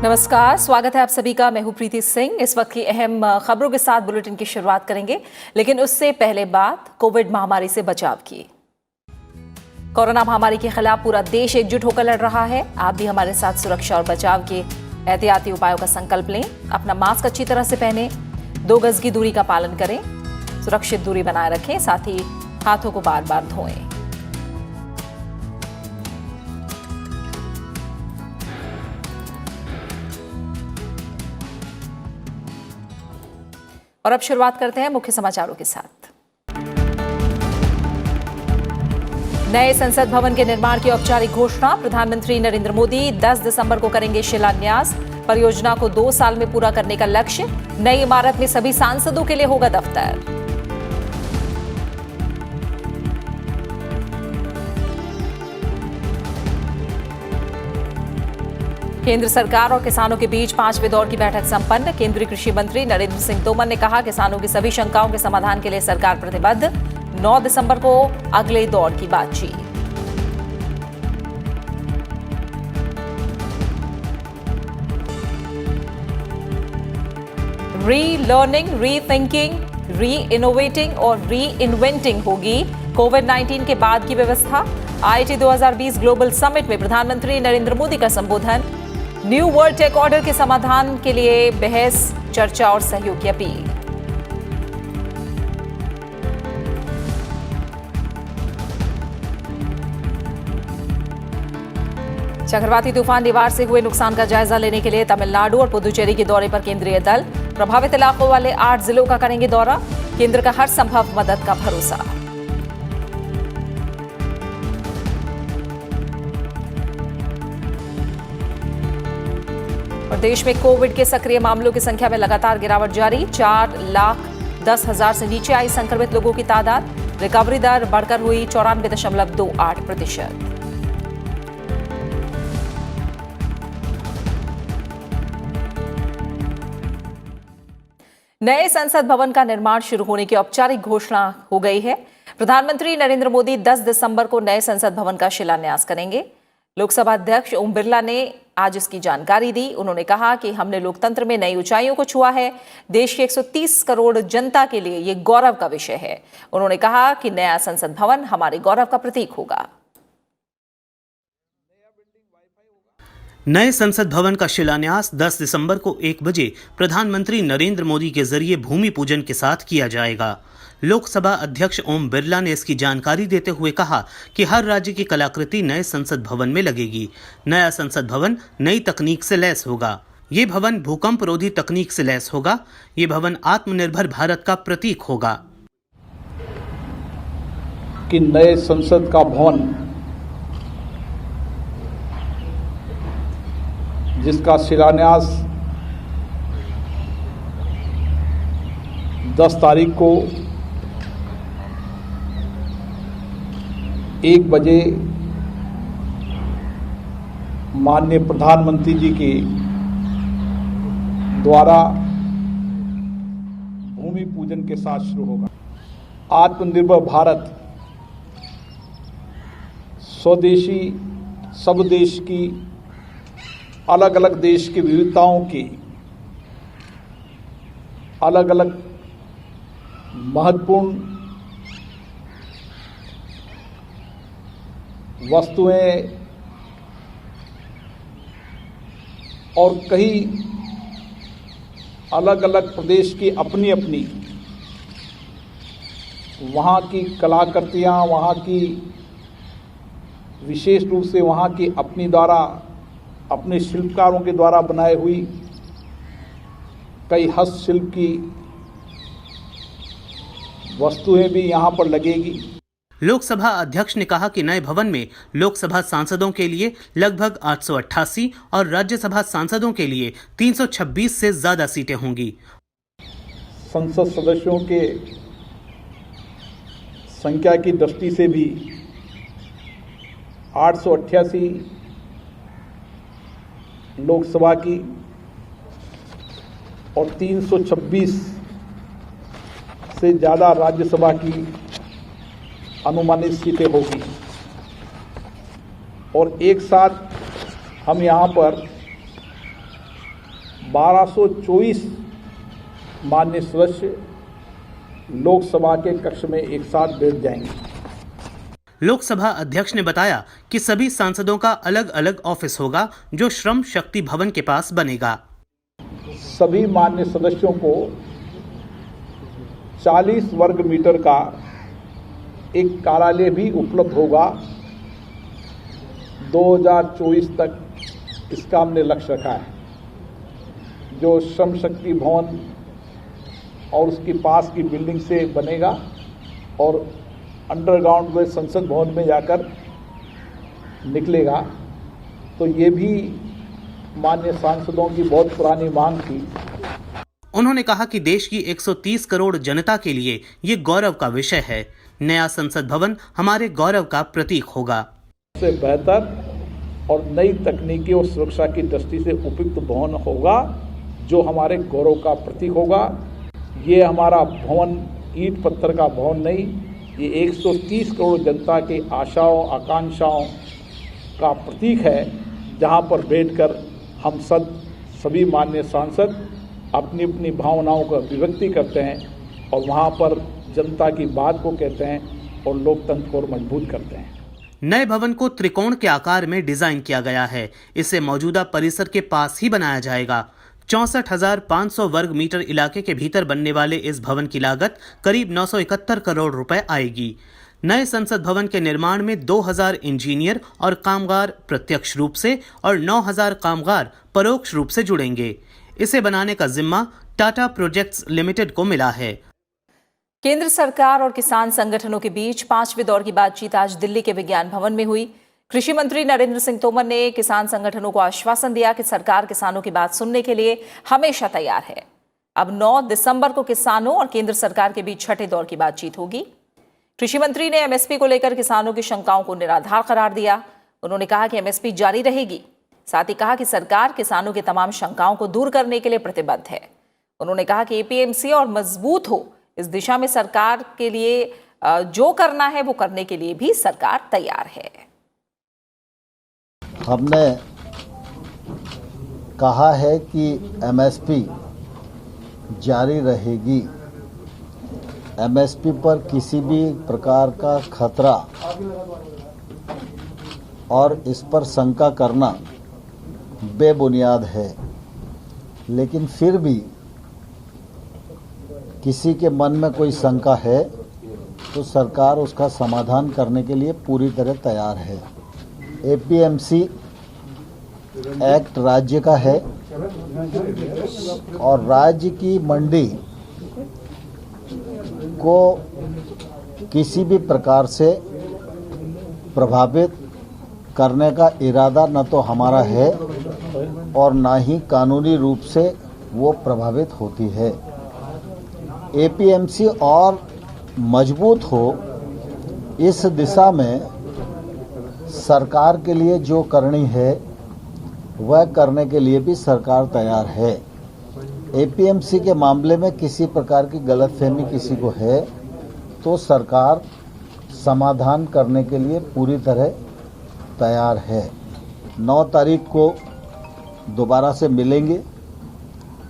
नमस्कार, स्वागत है आप सभी का। मैं हूं प्रीति सिंह। इस वक्त की अहम खबरों के साथ बुलेटिन की शुरुआत करेंगे, लेकिन उससे पहले बात कोविड महामारी से बचाव की। कोरोना महामारी के खिलाफ पूरा देश एकजुट होकर लड़ रहा है। आप भी हमारे साथ सुरक्षा और बचाव के एहतियाती उपायों का संकल्प लें। अपना मास्क अच्छी तरह से पहनें, 2 गज की दूरी का पालन करें, सुरक्षित दूरी बनाए रखें, साथ ही हाथों को बार बार धोएं। और अब शुरुआत करते हैं मुख्य समाचारों के साथ। नए संसद भवन के निर्माण की औपचारिक घोषणा। प्रधानमंत्री नरेंद्र मोदी 10 दिसंबर को करेंगे शिलान्यास। परियोजना को 2 साल में पूरा करने का लक्ष्य। नई इमारत में सभी सांसदों के लिए होगा दफ्तर। केंद्र सरकार और किसानों के बीच 5वें दौर की बैठक संपन्न। केंद्रीय कृषि मंत्री नरेंद्र सिंह तोमर ने कहा, किसानों की सभी शंकाओं के समाधान के लिए सरकार प्रतिबद्ध। 9 दिसंबर को अगले दौर की बातचीत। री लर्निंग, री थिंकिंग, री इनोवेटिंग और री इन्वेंटिंग होगी कोविड-19 के बाद की व्यवस्था। IIT 2020 ग्लोबल समिट में प्रधानमंत्री नरेंद्र मोदी का संबोधन। न्यू वर्ल्ड टेक ऑर्डर के समाधान के लिए बहस, चर्चा और सहयोग की अपील। चक्रवाती तूफान निवार से हुए नुकसान का जायजा लेने के लिए तमिलनाडु और पुदुचेरी के दौरे पर केंद्रीय दल। प्रभावित इलाकों वाले 8 जिलों का करेंगे दौरा। केंद्र का हर संभव मदद का भरोसा। और देश में कोविड के सक्रिय मामलों की संख्या में लगातार गिरावट जारी। 4,10,000 से नीचे आई संक्रमित लोगों की तादाद। रिकवरी दर बढ़कर हुई 94.28%। नए संसद भवन का निर्माण शुरू होने की औपचारिक घोषणा हो गई है। प्रधानमंत्री नरेंद्र मोदी 10 दिसंबर को नए संसद भवन का शिलान्यास करेंगे। लोकसभा अध्यक्ष ओम बिरला ने आज इसकी जानकारी दी। उन्होंने कहा कि हमने लोकतंत्र में नई ऊंचाइयों को छुआ है। देश के 130 करोड़ जनता के लिए ये गौरव का विषय है। उन्होंने कहा कि नया संसद भवन हमारे गौरव का प्रतीक होगा। नए संसद भवन का शिलान्यास 10 दिसंबर को 1 बजे प्रधानमंत्री नरेंद्र मोदी के जरिए भूमि पूजन के साथ किया जाएगा। लोकसभा अध्यक्ष ओम बिरला ने इसकी जानकारी देते हुए कहा कि हर राज्य की कलाकृति नए संसद भवन में लगेगी। नया संसद भवन नई तकनीक से लैस होगा। ये भवन भूकंप रोधी तकनीक से लैस होगा। ये भवन आत्मनिर्भर भारत का प्रतीक होगा। कि नए संसद का भवन जिसका शिलान्यास 10 तारीख को 1 बजे माननीय प्रधानमंत्री जी के द्वारा भूमि पूजन के साथ शुरू होगा। आत्मनिर्भर भारत स्वदेशी सब देश की अलग अलग देश की विविधताओं की अलग अलग महत्वपूर्ण वस्तुएं और कई अलग अलग प्रदेश की अपनी अपनी वहाँ की कलाकृतियाँ, वहाँ की विशेष रूप से वहाँ की अपनी द्वारा अपने शिल्पकारों के द्वारा बनाई हुई कई हस्तशिल्प की वस्तुएं भी यहाँ पर लगेगी। लोकसभा अध्यक्ष ने कहा कि नए भवन में लोकसभा सांसदों के लिए लगभग 888 और राज्यसभा सांसदों के लिए 326 से ज्यादा सीटें होंगी। संसद सदस्यों के संख्या की दृष्टि से भी 888 लोकसभा की और 326 से ज़्यादा राज्यसभा की अनुमानित सीटें होगी। और एक साथ हम यहाँ पर 1224 माननीय सदस्य लोकसभा के कक्ष में एक साथ बैठ जाएंगे। लोकसभा अध्यक्ष ने बताया कि सभी सांसदों का अलग अलग ऑफिस होगा जो श्रम शक्ति भवन के पास बनेगा। सभी माननीय सदस्यों को 40 वर्ग मीटर का एक कार्यालय भी उपलब्ध होगा। 2024 तक इसका हमने लक्ष्य रखा है। जो श्रम शक्ति भवन और उसके पास की बिल्डिंग से बनेगा और अंडरग्राउंड में संसद भवन में जाकर निकलेगा, तो ये भी माननीय सांसदों की बहुत पुरानी मांग थी। उन्होंने कहा कि देश की 130 करोड़ जनता के लिए ये गौरव का विषय है। नया संसद भवन हमारे गौरव का प्रतीक होगा। से बेहतर और नई तकनीकी और सुरक्षा की दृष्टि से उपयुक्त भवन होगा जो हमारे गौरव का प्रतीक होगा। ये हमारा भवन ईंट पत्थर का भवन नहीं, ये 130 करोड़ जनता की आशाओं आकांक्षाओं का प्रतीक है, जहाँ पर बैठकर हम सभी माननीय सांसद अपनी अपनी भावनाओं का अभिव्यक्ति करते हैं और वहाँ पर जनता की बात को कहते हैं और लोकतंत्र को मजबूत करते हैं। नए भवन को त्रिकोण के आकार में डिजाइन किया गया है। इसे मौजूदा परिसर के पास ही बनाया जाएगा। 64,500 वर्ग मीटर इलाके के भीतर बनने वाले इस भवन की लागत करीब 971 करोड़ रुपए आएगी। नए संसद भवन के निर्माण में 2,000 इंजीनियर और कामगार प्रत्यक्ष रूप से और 9,000 कामगार परोक्ष रूप से जुड़ेंगे। इसे बनाने का जिम्मा टाटा प्रोजेक्ट्स लिमिटेड को मिला है। केंद्र सरकार और किसान संगठनों के बीच 5वें दौर की बातचीत आज दिल्ली के विज्ञान भवन में हुई। कृषि मंत्री नरेंद्र सिंह तोमर ने किसान संगठनों को आश्वासन दिया कि सरकार किसानों की बात सुनने के लिए हमेशा तैयार है। अब 9 दिसंबर को किसानों और केंद्र सरकार के बीच छठे दौर की बातचीत होगी। कृषि मंत्री ने एमएसपी को लेकर किसानों की शंकाओं को निराधार करार दिया। उन्होंने कहा कि एमएसपी जारी रहेगी। साथ ही कहा कि सरकार किसानों की तमाम शंकाओं को दूर करने के लिए प्रतिबद्ध है। उन्होंने कहा कि एपीएमसी और मजबूत हो, इस दिशा में सरकार के लिए जो करना है वो करने के लिए भी सरकार तैयार है। हमने कहा है कि एमएसपी जारी रहेगी। एमएसपी पर किसी भी प्रकार का खतरा और इस पर शंका करना बेबुनियाद है, लेकिन फिर भी किसी के मन में कोई शंका है तो सरकार उसका समाधान करने के लिए पूरी तरह तैयार है। एपीएमसी एक्ट राज्य का है और राज्य की मंडी को किसी भी प्रकार से प्रभावित करने का इरादा न तो हमारा है और ना ही कानूनी रूप से वो प्रभावित होती है। एपीएमसी और मजबूत हो, इस दिशा में सरकार के लिए जो करनी है वह करने के लिए भी सरकार तैयार है। एपीएमसी के मामले में किसी प्रकार की गलतफहमी किसी को है तो सरकार समाधान करने के लिए पूरी तरह तैयार है। 9 तारीख को दोबारा से मिलेंगे।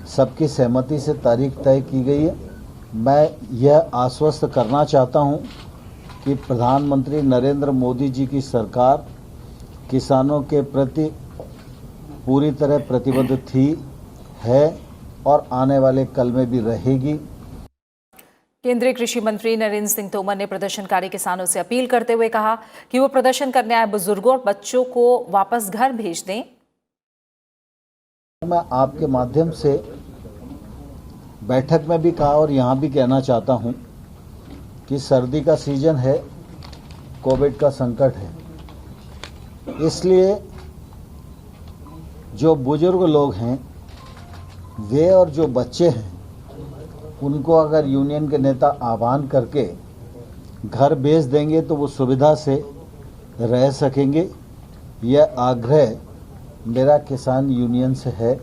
सबकी सहमति से तारीख तय की गई है। मैं यह आश्वस्त करना चाहता हूं कि प्रधानमंत्री नरेंद्र मोदी जी की सरकार किसानों के प्रति पूरी तरह प्रतिबद्ध थी, है और आने वाले कल में भी रहेगी। केंद्रीय कृषि मंत्री नरेंद्र सिंह तोमर ने प्रदर्शनकारी किसानों से अपील करते हुए कहा कि वो प्रदर्शन करने आए बुजुर्गों और बच्चों को वापस घर भेज दें। मैं आपके माध्यम से बैठक में भी कहा और यहाँ भी कहना चाहता हूँ कि सर्दी का सीजन है, कोविड का संकट है, इसलिए जो बुजुर्ग लोग हैं वे और जो बच्चे हैं उनको अगर यूनियन के नेता आह्वान करके घर भेज देंगे तो वो सुविधा से रह सकेंगे। यह आग्रह मेरा किसान यूनियन से है।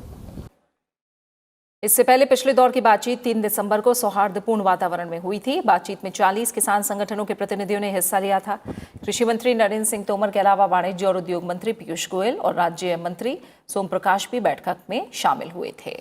इससे पहले पिछले दौर की बातचीत 3 दिसंबर को सौहार्दपूर्ण वातावरण में हुई थी। बातचीत में 40 किसान संगठनों के प्रतिनिधियों ने हिस्सा लिया था। कृषि मंत्री नरेंद्र सिंह तोमर के अलावा वाणिज्य और उद्योग मंत्री पीयूष गोयल और राज्य मंत्री सोम प्रकाश भी बैठक में शामिल हुए थे।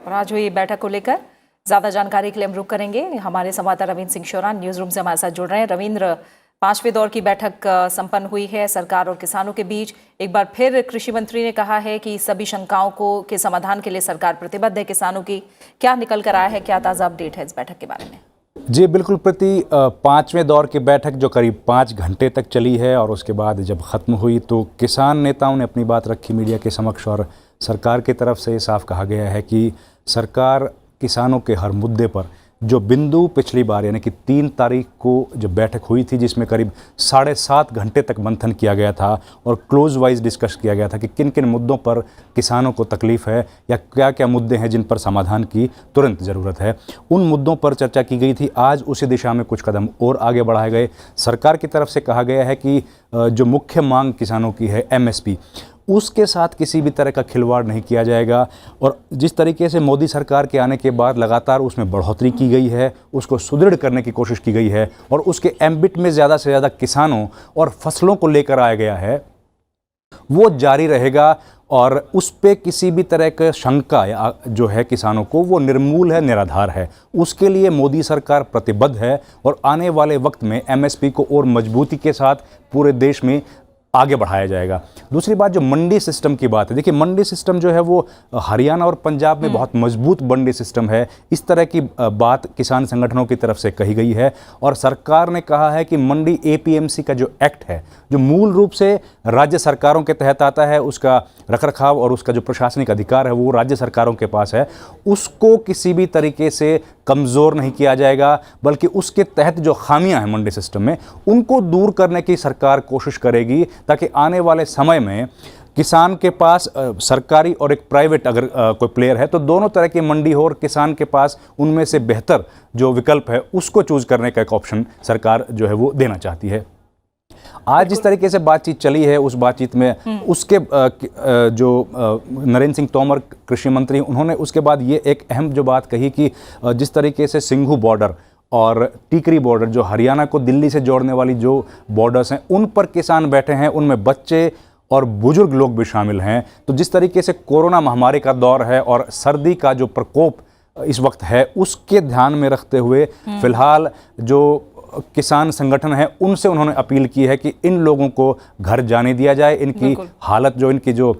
और आज हुई बैठक को लेकर ज्यादा जानकारी के लिए हम रुक करेंगे। हमारे संवाददाता रविंद्र सिंह शोरा न्यूज रूम से हमारे साथ जुड़ रहे हैं। रविंद्र, 5वें दौर की बैठक संपन्न हुई है सरकार और किसानों के बीच। एक बार फिर कृषि मंत्री ने कहा है कि सभी शंकाओं के समाधान के लिए सरकार प्रतिबद्ध है। किसानों की क्या निकल कर आया है, क्या ताज़ा अपडेट है इस बैठक के बारे में? जी बिल्कुल प्रति, 5वें दौर की बैठक जो करीब 5 घंटे तक चली है और उसके बाद जब ख़त्म हुई तो किसान नेताओं ने अपनी बात रखी मीडिया के समक्ष और सरकार की तरफ से साफ कहा गया है कि सरकार किसानों के हर मुद्दे पर जो बिंदु पिछली बार यानी कि 3 तारीख को जो बैठक हुई थी जिसमें करीब 7.5 घंटे तक मंथन किया गया था और क्लोज वाइज डिस्कस किया गया था कि किन किन मुद्दों पर किसानों को तकलीफ़ है या क्या क्या मुद्दे हैं जिन पर समाधान की तुरंत ज़रूरत है, उन मुद्दों पर चर्चा की गई थी। आज उसी दिशा में कुछ कदम और आगे बढ़ाए गए। सरकार की तरफ से कहा गया है कि जो मुख्य मांग किसानों की है MSP, उसके साथ किसी भी तरह का खिलवाड़ नहीं किया जाएगा और जिस तरीके से मोदी सरकार के आने के बाद लगातार उसमें बढ़ोतरी की गई है, उसको सुदृढ़ करने की कोशिश की गई है और उसके एम्बिट में ज़्यादा से ज़्यादा किसानों और फसलों को लेकर आया गया है, वो जारी रहेगा और उस पे किसी भी तरह का शंका या जो है किसानों को वो निर्मूल है, निराधार है। उसके लिए मोदी सरकार प्रतिबद्ध है और आने वाले वक्त में MSP को और मजबूती के साथ पूरे देश में आगे बढ़ाया जाएगा। दूसरी बात जो मंडी सिस्टम की बात है, देखिए मंडी सिस्टम जो है वो हरियाणा और पंजाब में बहुत मजबूत मंडी सिस्टम है। इस तरह की बात किसान संगठनों की तरफ से कही गई है और सरकार ने कहा है कि मंडी APMC का जो एक्ट है जो मूल रूप से राज्य सरकारों के तहत आता है, उसका रखरखाव और उसका जो प्रशासनिक अधिकार है वो राज्य सरकारों के पास है, उसको किसी भी तरीके से कमज़ोर नहीं किया जाएगा बल्कि उसके तहत जो खामियां हैं मंडी सिस्टम में उनको दूर करने की सरकार कोशिश करेगी ताकि आने वाले समय में किसान के पास सरकारी और एक प्राइवेट अगर कोई प्लेयर है तो दोनों तरह की मंडी हो और किसान के पास उनमें से बेहतर जो विकल्प है उसको चूज करने का एक ऑप्शन सरकार जो है वो देना चाहती है। आज जिस तरीके से बातचीत चली है उस बातचीत में उसके जो नरेंद्र सिंह तोमर कृषि मंत्री, उन्होंने उसके बाद ये एक अहम जो बात कही कि जिस तरीके से सिंघू बॉर्डर और टीकरी बॉर्डर जो हरियाणा को दिल्ली से जोड़ने वाली जो बॉर्डर्स हैं उन पर किसान बैठे हैं, उनमें बच्चे और बुजुर्ग लोग भी शामिल हैं। तो जिस तरीके से कोरोना महामारी का दौर है और सर्दी का जो प्रकोप इस वक्त है उसके ध्यान में रखते हुए फिलहाल जो किसान संगठन है उनसे उन्होंने अपील की है कि इन लोगों को घर जाने दिया जाए, इनकी हालत जो इनकी जो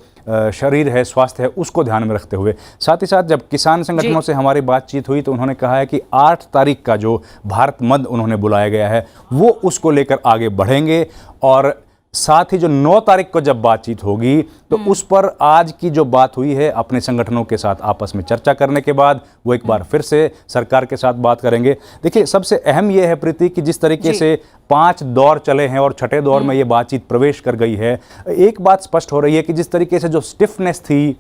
शरीर है, स्वास्थ्य है, उसको ध्यान में रखते हुए। साथ ही साथ जब किसान संगठनों से हमारी बातचीत हुई तो उन्होंने कहा है कि 8 तारीख का जो भारत बंद उन्होंने बुलाया गया है वो उसको लेकर आगे बढ़ेंगे और साथ ही जो 9 तारीख को जब बातचीत होगी तो उस पर आज की जो बात हुई है अपने संगठनों के साथ आपस में चर्चा करने के बाद वो एक बार फिर से सरकार के साथ बात करेंगे। देखिए सबसे अहम ये है प्रीति कि जिस तरीके से 5 दौर चले हैं और 6ठे दौर में ये बातचीत प्रवेश कर गई है, एक बात स्पष्ट हो रही है कि जिस तरीके से जो स्टिफनेस थी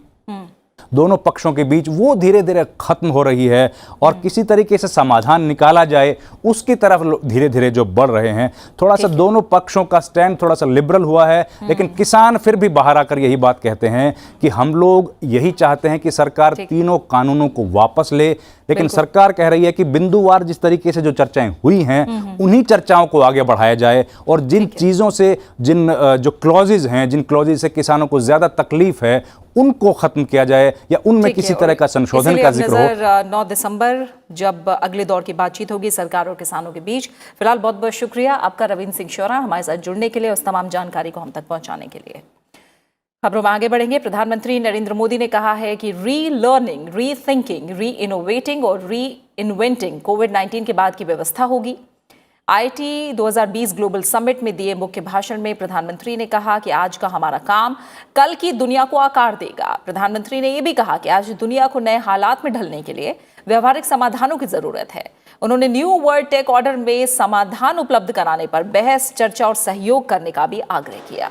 दोनों पक्षों के बीच वो धीरे धीरे खत्म हो रही है और किसी तरीके से समाधान निकाला जाए उसकी तरफ धीरे धीरे जो बढ़ रहे हैं। थोड़ा सा दोनों पक्षों का स्टैंड थोड़ा सा लिबरल हुआ है, लेकिन किसान फिर भी बाहर आकर यही बात कहते हैं कि हम लोग यही चाहते हैं कि सरकार तीनों कानूनों को वापस ले, लेकिन सरकार कह रही है कि बिंदुवार जिस तरीके से जो चर्चाएं हुई हैं उन्हीं चर्चाओं को आगे बढ़ाया जाए और जिन चीज़ों से जिन जो क्लॉजेज हैं, जिन क्लॉजेज से किसानों को ज़्यादा तकलीफ है उनको खत्म किया जाए या उनमें किसी तरह का संशोधन का जिक्र हो। 9 दिसंबर जब अगले दौर की बातचीत होगी सरकार और किसानों के बीच। फिलहाल बहुत बहुत शुक्रिया आपका रविंद्र सिंह शोरा हमारे साथ जुड़ने के लिए, उस तमाम जानकारी को हम तक पहुंचाने के लिए। खबरों में आगे बढ़ेंगे। प्रधानमंत्री नरेंद्र मोदी ने कहा है कि री लर्निंग, री थिंकिंग, री इनोवेटिंग और री इन्वेंटिंग कोविड-19 के बाद की व्यवस्था होगी। IT 2020 ग्लोबल समिट में दिए मुख्य भाषण में प्रधानमंत्री ने कहा कि आज का हमारा काम कल की दुनिया को आकार देगा। प्रधानमंत्री ने यह भी कहा कि आज दुनिया को नए हालात में ढलने के लिए व्यवहारिक समाधानों की जरूरत है। उन्होंने न्यू वर्ल्ड टेक ऑर्डर में समाधान उपलब्ध कराने पर बहस, चर्चा और सहयोग करने का भी आग्रह किया।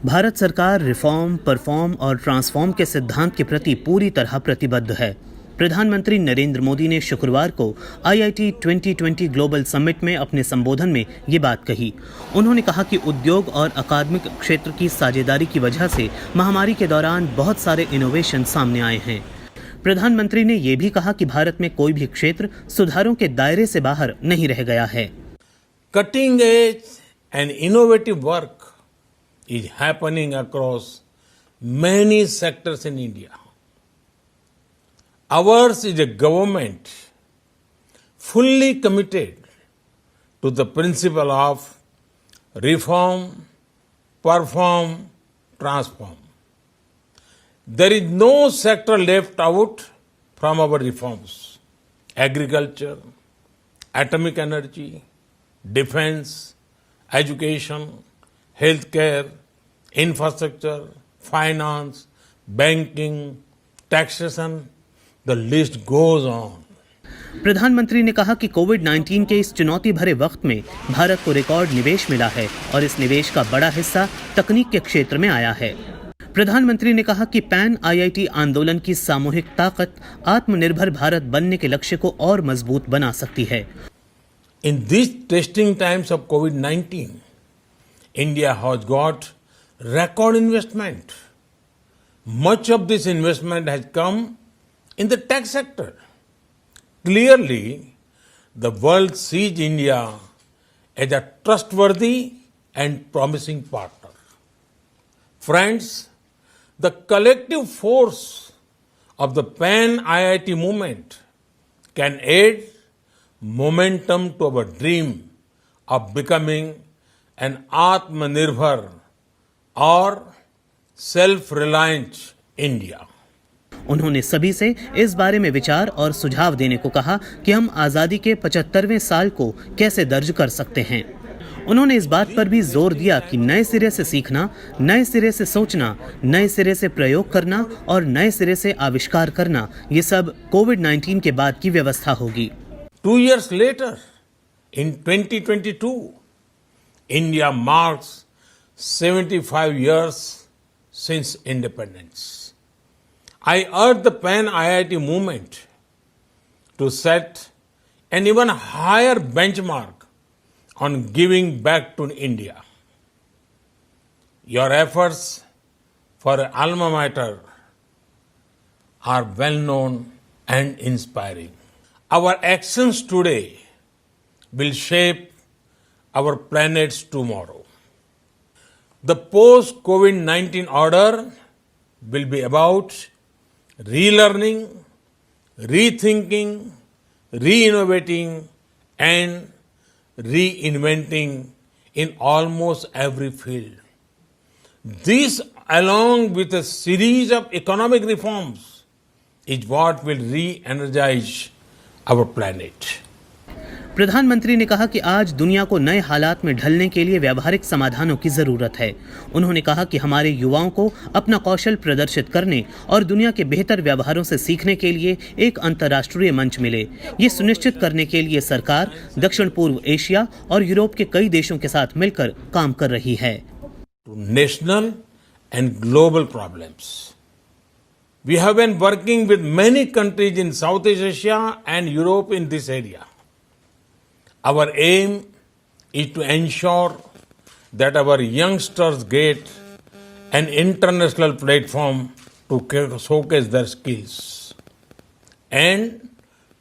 भारत सरकार रिफॉर्म, परफॉर्म और ट्रांसफॉर्म के सिद्धांत के प्रति पूरी तरह प्रतिबद्ध है। प्रधानमंत्री नरेंद्र मोदी ने शुक्रवार को IIT 2020 ग्लोबल समिट में अपने संबोधन में ये बात कही। उन्होंने कहा कि उद्योग और अकादमिक क्षेत्र की साझेदारी की वजह से महामारी के दौरान बहुत सारे इनोवेशन सामने आए हैं। प्रधानमंत्री ने ये भी कहा कि भारत में कोई भी क्षेत्र सुधारों के दायरे से बाहर नहीं रह गया है। Cutting edge and innovative work is happening across many sectors in India. Ours is a government fully committed to the principle of reform, perform, transform. There is no sector left out from our reforms. Agriculture, atomic energy, defense, education, healthcare, infrastructure, finance, banking, taxation, the list goes on. प्रधानमंत्री ने कहा कि कोविड-19 के इस चुनौती भरे वक्त में भारत को रिकॉर्ड निवेश मिला है और इस निवेश का बड़ा हिस्सा तकनीक के क्षेत्र में आया है। प्रधानमंत्री ने कहा कि पैन IIT आंदोलन की सामूहिक ताकत आत्मनिर्भर भारत बनने के लक्ष्य को और मजबूत बना सकती है। In these testing times of COVID-19, India has got record investment. Much of this investment has come in the tech sector. Clearly, the world sees India as a trustworthy and promising partner. Friends, the collective force of the Pan IIT movement can add momentum to our dream of becoming an Atmanirbhar or self-reliant India. उन्होंने सभी से इस बारे में विचार और सुझाव देने को कहा कि हम आजादी के 75वें साल को कैसे दर्ज कर सकते हैं। उन्होंने इस बात पर भी जोर दिया कि नए सिरे से सीखना, नए सिरे से सोचना, नए सिरे से प्रयोग करना और नए सिरे से आविष्कार करना, ये सब कोविड-19 के बाद की व्यवस्था होगी। 2 years later, in 2022, India marks 75 years since independence. I urge the Pan IIT movement to set an even higher benchmark on giving back to India. Your efforts for alma mater are well known and inspiring. Our actions today will shape our planet's tomorrow. The post-COVID-19 order will be about relearning, rethinking, re-innovating, and reinventing in almost every field. This, along with a series of economic reforms, is what will re-energize our planet. प्रधानमंत्री ने कहा कि आज दुनिया को नए हालात में ढलने के लिए व्यावहारिक समाधानों की जरूरत है। उन्होंने कहा कि हमारे युवाओं को अपना कौशल प्रदर्शित करने और दुनिया के बेहतर व्यवहारों से सीखने के लिए एक अंतर्राष्ट्रीय मंच मिले। ये सुनिश्चित करने के लिए सरकार दक्षिण पूर्व एशिया और यूरोप के कई देशों के साथ मिलकर काम कर रही है। National and global problems. We have been working with many countries in Southeast Asia and Europe in this area. Our aim is to ensure that our youngsters get an international platform to showcase their skills and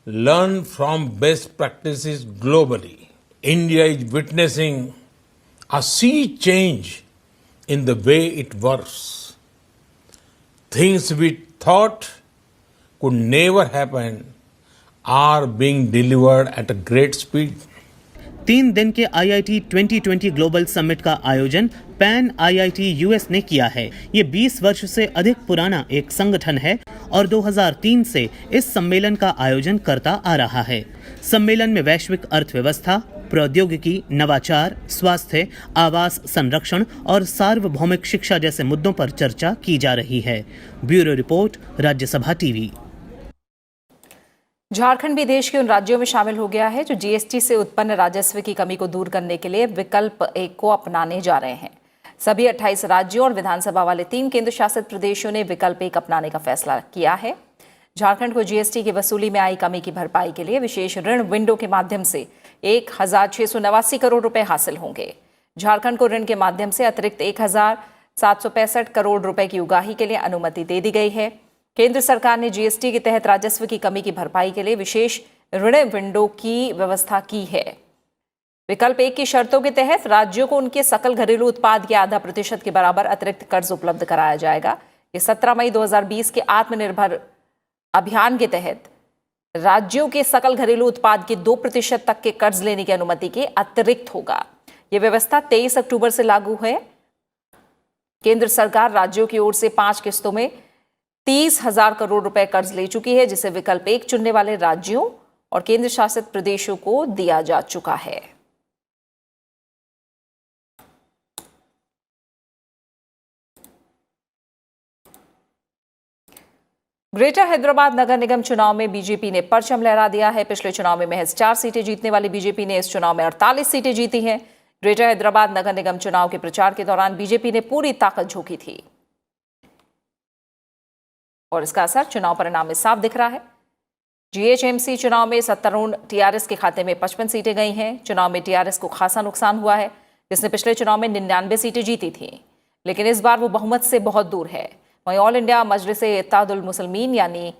learn from best practices globally. India is witnessing a sea change in the way it works. Things we thought could never happen are being delivered at a great speed. 3 दिन के IIT 2020 global summit का आयोजन pan IIT US ने किया है। ये 20 वर्ष से अधिक पुराना एक संगठन है और 2003 से इस सम्मेलन का आयोजन करता आ रहा है। सम्मेलन में वैश्विक अर्थव्यवस्था, प्रौद्योगिकी, नवाचार, स्वास्थ्य, आवास संरक्षण और सार्वभौमिक शिक्षा जैसे मुद्दों पर चर्चा की जा रही है। Bureau report, Rajya Sabha TV. Jharkhand भी देश के उन राज्यों में शामिल हो गया है जो GST से उत्पन्न राजस्व की कमी को दूर करने के लिए विकल्प 1 को अपनाने जा रहे हैं। सभी 28 राज्यों और विधानसभा वाले 3 केंद्र शासित प्रदेशों ने विकल्प 1 अपनाने का फैसला किया है। झारखंड को जीएसटी की वसूली में आई कमी की भरपाई के लिए विशेष ऋण विंडो के माध्यम से 1,689 करोड़ रुपए हासिल होंगे। झारखंड को ऋण के माध्यम से अतिरिक्त 1,765 करोड़ रुपए की उगाही के लिए अनुमति दे दी गई है। केंद्र सरकार ने जीएसटी के तहत राजस्व की कमी की भरपाई के लिए विशेष ऋण विंडो की व्यवस्था की है। विकल्प 1 की शर्तों के तहत राज्यों को उनके सकल घरेलू उत्पाद के आधा प्रतिशत के बराबर अतिरिक्त कर्ज उपलब्ध कराया जाएगा। ये 17 मई 2020 के आत्मनिर्भर अभियान के तहत राज्यों के सकल घरेलू उत्पाद के 2% तक के कर्ज लेने की अनुमति के अतिरिक्त होगा। यह व्यवस्था 23 अक्टूबर से लागू है। केंद्र सरकार राज्यों की ओर से 5 किस्तों में 30,000 करोड़ रुपए कर्ज ले चुकी है, जिसे विकल्प 1 चुनने वाले राज्यों और केंद्र शासित प्रदेशों को दिया जा चुका है। ग्रेटर हैदराबाद नगर निगम चुनाव में बीजेपी ने परचम लहरा दिया है। पिछले चुनाव में महज 4 सीटें जीतने वाली बीजेपी ने इस चुनाव में 48 सीटें जीती हैं। ग्रेटर हैदराबाद नगर निगम चुनाव के प्रचार के दौरान बीजेपी ने पूरी ताकत झोंकी थी और इसका असर चुनाव परिणाम में साफ दिख रहा है। जीएचएमसी चुनाव में सत्तारूढ़ टीआरएस के खाते में 55 सीटें गई हैं। चुनाव में टीआरएस को खासा नुकसान हुआ है, जिसने पिछले चुनाव में 99 सीटें जीती थी, लेकिन इस बार वो बहुमत से बहुत दूर है। वहीं ऑल इंडिया मजलिस-ए-इत्तेहादुल मुस्लिमीन यानी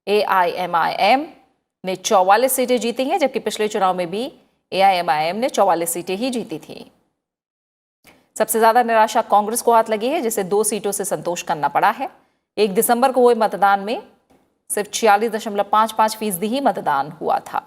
AIMIM ने 44 सीटें जीती हैं, जबकि पिछले चुनाव में भी AIMIM ने 44 सीटें ही जीती थी। सबसे ज्यादा निराशा कांग्रेस को हाथ लगी है, जिसे 2 सीटों से संतोष करना पड़ा है। 1 दिसंबर को हुए मतदान में सिर्फ 46.55% ही मतदान हुआ था।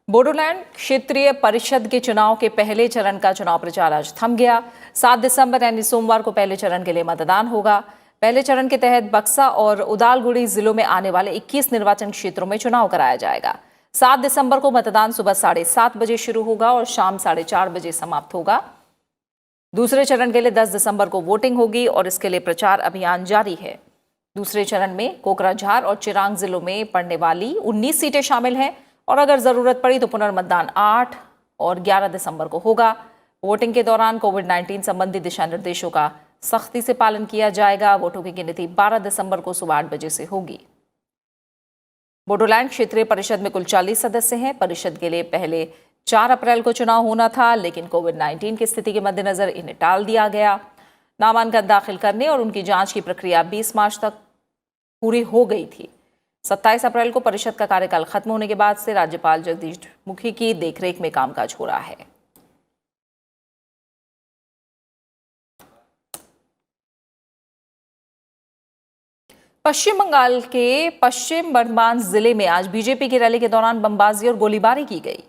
बोडोलैंड क्षेत्रीय परिषद के चुनाव के पहले चरण का चुनाव प्रचार आज थम गया। 7 दिसंबर यानी सोमवार को पहले चरण के लिए मतदान होगा। पहले चरण के तहत बक्सा और उदालगुड़ी जिलों में आने वाले 21 निर्वाचन क्षेत्रों में चुनाव कराया जाएगा। 7 दिसंबर को मतदान सुबह 7:30 बजे शुरू होगा और शाम 4:30 बजे समाप्त होगा। दूसरे चरण के लिए 10 दिसंबर को वोटिंग होगी और इसके लिए प्रचार अभियान जारी है। दूसरे चरण में कोकराझार और चिरांग जिलों में पड़ने वाली 19 सीटें शामिल हैं और अगर जरूरत पड़ी तो पुनर्मतदान 8 और 11 दिसंबर को होगा। वोटिंग के दौरान कोविड-19 संबंधी दिशा निर्देशों का सख्ती से पालन किया जाएगा। वोटों की गिनती 12 दिसंबर को सुबह 8 बजे से होगी। बोडोलैंड क्षेत्रीय परिषद में कुल 40 सदस्य हैं। परिषद के लिए पहले 4 अप्रैल को चुनाव होना था, लेकिन कोविड-19 की स्थिति के मद्देनजर इन्हें टाल दिया गया। नामांकन दाखिल करने और उनकी जांच की प्रक्रिया 20 मार्च तक पूरी हो गई थी। 27 अप्रैल को परिषद का कार्यकाल खत्म होने के बाद से राज्यपाल जगदीश मुखी की देखरेख में कामकाज हो रहा है। पश्चिम बंगाल के पश्चिम बर्धमान जिले में आज बीजेपी की रैली के दौरान बमबाजी और गोलीबारी की गई।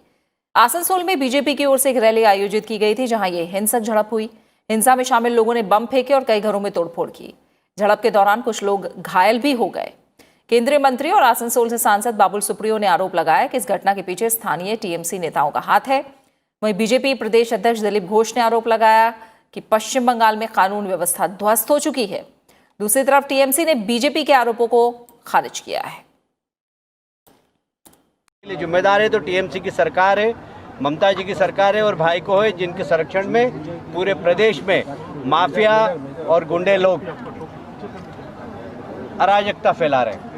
आसनसोल में बीजेपी की ओर से एक रैली आयोजित की गई थी, जहां ये हिंसक झड़प हुई। हिंसा में शामिल लोगों ने बम फेंके और कई घरों में तोड़फोड़ की। झड़प के दौरान कुछ लोग घायल भी हो गए। केंद्रीय मंत्री और आसनसोल से सांसद बाबुल सुप्रियो ने आरोप लगाया कि इस घटना के पीछे स्थानीय टीएमसी नेताओं का हाथ है। वहीं बीजेपी प्रदेश अध्यक्ष दिलीप घोष ने आरोप लगाया कि पश्चिम बंगाल में कानून व्यवस्था ध्वस्त हो चुकी है। दूसरी तरफ टीएमसी ने बीजेपी के आरोपों को खारिज किया है। जिम्मेदार है तो टीएमसी की सरकार है, ममता जी की सरकार है और भाई को है, जिनके संरक्षण में पूरे प्रदेश में माफिया और गुंडे लोग अराजकता फैला रहे हैं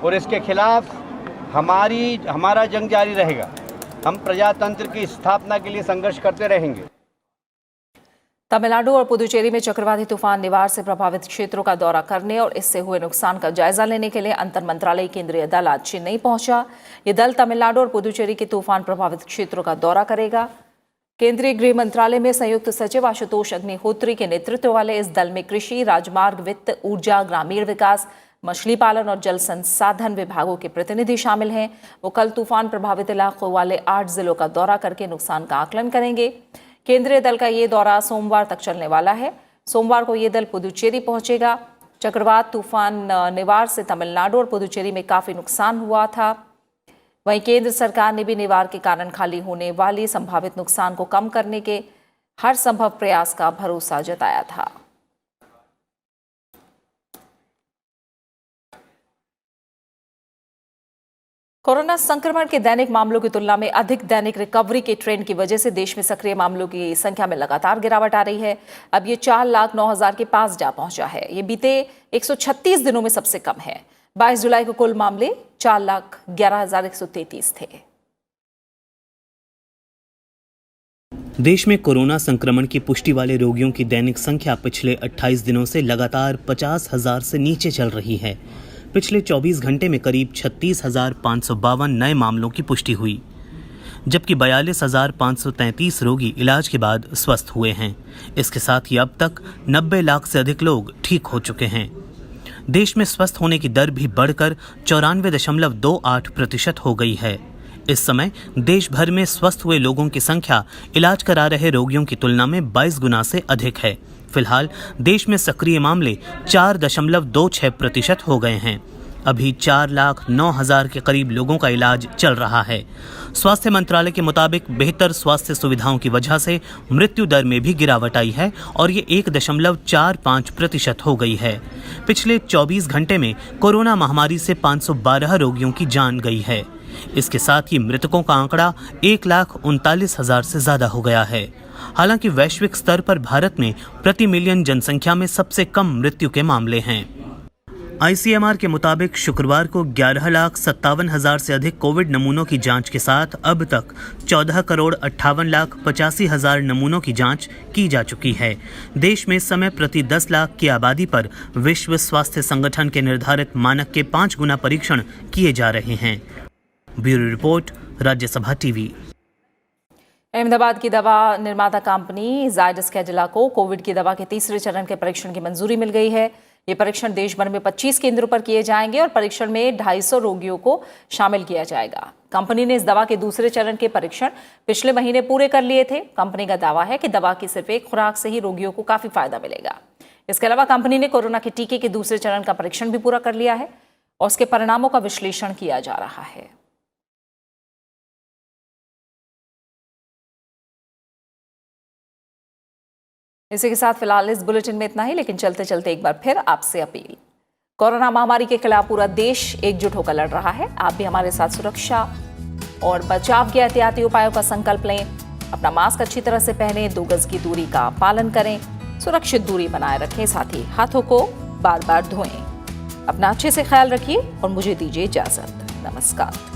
और इसके खिलाफ हमारा जंग जारी रहेगा। हम प्रजातंत्र की स्थापना के लिए संघर्ष करते रहेंगे। तमिलनाडु और पुदुचेरी में चक्रवाती तूफान निवार से प्रभावित क्षेत्रों का दौरा करने और इससे हुए नुकसान का जायजा लेने के लिए अंतर मंत्रालय केंद्रीय दल आज चेन्नई पहुंचा। ये दल तमिलनाडु और पुदुचेरी के तूफान प्रभावित क्षेत्रों का दौरा करेगा। केंद्रीय गृह मंत्रालय में संयुक्त सचिव आशुतोष अग्निहोत्री के नेतृत्व वाले इस दल में कृषि, राजमार्ग, वित्त, ऊर्जा, ग्रामीण विकास, मछली पालन और जल संसाधन विभागों के प्रतिनिधि शामिल हैं। वो कल तूफान प्रभावित इलाकों वाले 8 जिलों का दौरा करके नुकसान का आकलन करेंगे। केंद्रीय दल का ये दौरा सोमवार तक चलने वाला है। सोमवार को ये दल पुदुचेरी पहुंचेगा। चक्रवात तूफान निवार से तमिलनाडु और पुदुचेरी में काफी नुकसान हुआ था। वहीं केंद्र सरकार ने भी निवार के कारण खाली होने वाली संभावित नुकसान को कम करने के हर संभव प्रयास का भरोसा जताया था। कोरोना संक्रमण के दैनिक मामलों की तुलना में अधिक दैनिक रिकवरी के ट्रेंड की वजह से देश में सक्रिय मामलों की संख्या में लगातार गिरावट आ रही है। अब ये 4,09,000 के पास जा पहुंचा है। ये बीते 136 दिनों में सबसे कम है। 22 जुलाई को कुल मामले 4,11,133 थे। देश में कोरोना संक्रमण की पुष्टि वाले रोगियों की दैनिक संख्या पिछले 28 दिनों से लगातार 50,000 से नीचे चल रही है। पिछले 24 घंटे में करीब 36,552 नए मामलों की पुष्टि हुई, जबकि 42,533 रोगी इलाज के बाद स्वस्थ हुए हैं। इसके साथ ही अब तक 90 लाख से अधिक लोग ठीक हो चुके हैं। देश में स्वस्थ होने की दर भी बढ़कर 94.28% हो गई है। इस समय देश भर में स्वस्थ हुए लोगों की संख्या इलाज करा रहे रोगियों की तुलना में 22 गुना से अधिक है। फिलहाल देश में सक्रिय मामले 4.26% हो गए हैं। अभी 4,09,000 के करीब लोगों का इलाज चल रहा है। स्वास्थ्य मंत्रालय के मुताबिक बेहतर स्वास्थ्य सुविधाओं की वजह से मृत्यु दर में भी गिरावट आई है और ये 1.45% हो गई है। पिछले 24 घंटे में कोरोना महामारी से 512 रोगियों की जान गई है। इसके साथ ही मृतकों का आंकड़ा 1,39,000 से ज्यादा हो गया है। हालांकि वैश्विक स्तर पर भारत में प्रति मिलियन जनसंख्या में सबसे कम मृत्यु के मामले हैं। आईसीएमआर के मुताबिक शुक्रवार को 11,57,000 से अधिक कोविड नमूनों की जांच के साथ अब तक 14,58,85,000 नमूनों की जांच की जा चुकी है। देश में इस समय प्रति 10 लाख की आबादी पर विश्व स्वास्थ्य संगठन के निर्धारित मानक के 5 गुना परीक्षण किए जा रहे हैं। Bureau report, Rajya Sabha TV. Ahmedabad की दवा निर्माता कंपनी जायडस कैडिला को कोविड की दवा के तीसरे चरण के परीक्षण की मंजूरी मिल गई है। ये परीक्षण देश भर में 25 केंद्रों पर किए जाएंगे और परीक्षण में 250 रोगियों को शामिल किया जाएगा। कंपनी ने इस दवा के दूसरे चरण के परीक्षण पिछले महीने पूरे कर लिए थे। कंपनी का दावा है कि दवा की सिर्फ एक खुराक से ही रोगियों को काफी फायदा मिलेगा। इसके अलावा कंपनी ने कोरोना के टीके के दूसरे चरण का परीक्षण भी पूरा कर लिया है और उसके परिणामों का विश्लेषण किया जा रहा है। इसी के साथ फिलहाल इस बुलेटिन में इतना ही, लेकिन चलते चलते एक बार फिर आपसे अपील। कोरोना महामारी के खिलाफ पूरा देश एकजुट होकर लड़ रहा है। आप भी हमारे साथ सुरक्षा और बचाव के एहतियाती उपायों का संकल्प लें। अपना मास्क अच्छी तरह से पहनें, 2 गज की दूरी का पालन करें, सुरक्षित दूरी बनाए रखें, साथ ही हाथों को बार बार धोएं। अपना अच्छे से ख्याल रखिए और मुझे दीजिए इजाजत। नमस्कार।